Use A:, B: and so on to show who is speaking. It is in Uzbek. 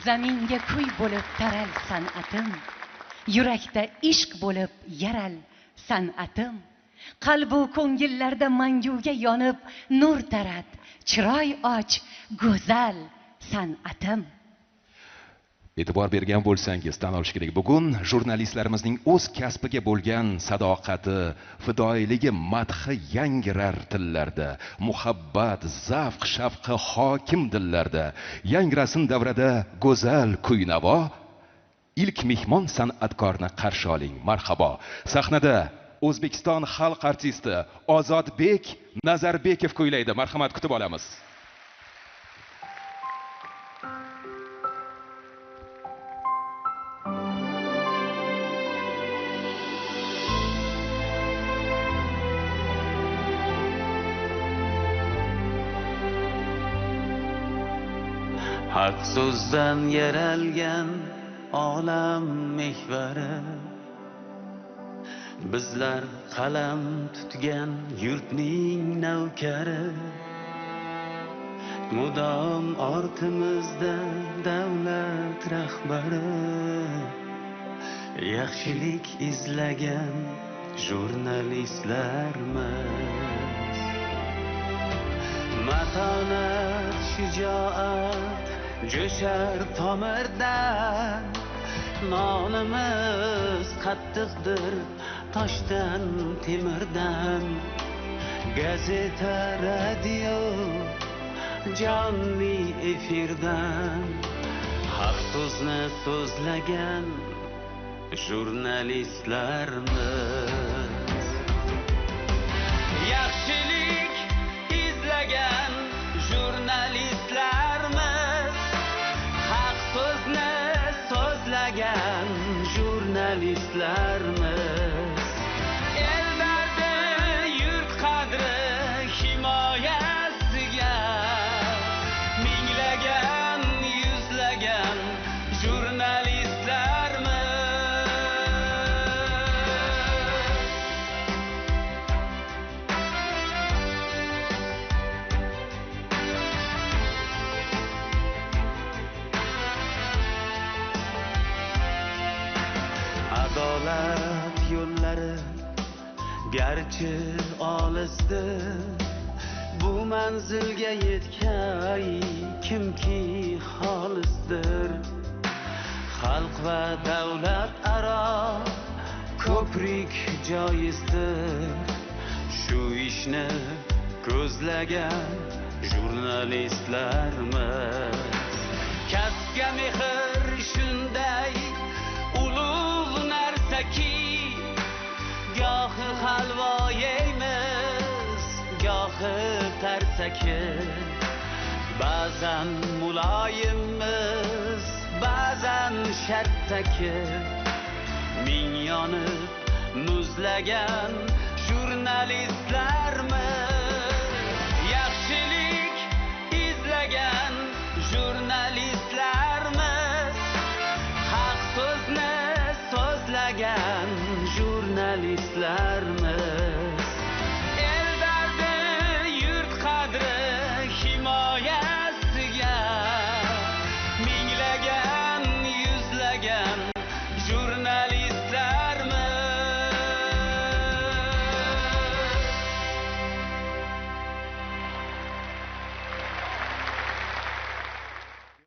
A: Zaminga kuy bo'lib taral san'atim, yurakda ishq bo'lib yaral san'atim, qalbu ko'ngillarda manguga yonib nur tarat, chiroy och go'zal san'atim.
B: E'tibor bergan bo'lsangiz, tan olish kerak, bugun jurnalistlarimizning o'z kasbiga bo'lgan sadoqati, fidoyiligi, madhi yangirar tillarda, muhabbat, zavq, shavqi hokim dillarda, yangrasin davrada go'zal kuy-navo. Ilk mehmon san'atkorni qarshi oling, marhabo. Sahnada O'zbekiston xalq artisti Ozodbek Nazarbekov kuylaydi. Marhamat, kutib olamiz.
C: Haq so'zdan yaralgan olam mehvari, bizlar qalam tutgan yurtning navkari, mudom ortimizda davlat rahbari, yaxshilik izlagan jurnalistlarmiz. Matonat, shijoat jo'shar tomirdan, nonimiz qattiqdir toshdan temirdan. Gazeta, radio, jonli efirdan haq so'zni so'zlagan jurnalistlarmiz. Yaxshilik izlagan jurnalistlarmiz, haq so'zni so'zlagan jurnalistlarmiz. El dardi, yurt qadri himoyasiga minglagan, yuzlagan jurnalistlarmiz. Adolat yo'llari garchi olisdir, bu manzilga yetgay kimki xolisdir. Xalq va davlat aro ko'prik joyizdir, shu ishni ko'zlagan jurnalistlarmiz. Kasbga mehr shunday ulug' narsaki, gohi halvo yeymiz, gohi tarsaki. Ba'zan muloyimmiz, ba'zan sharttaki. Ming yonib muzlagan jurnalistlarmiz. Yaxshilik izlagan jurnalistlar.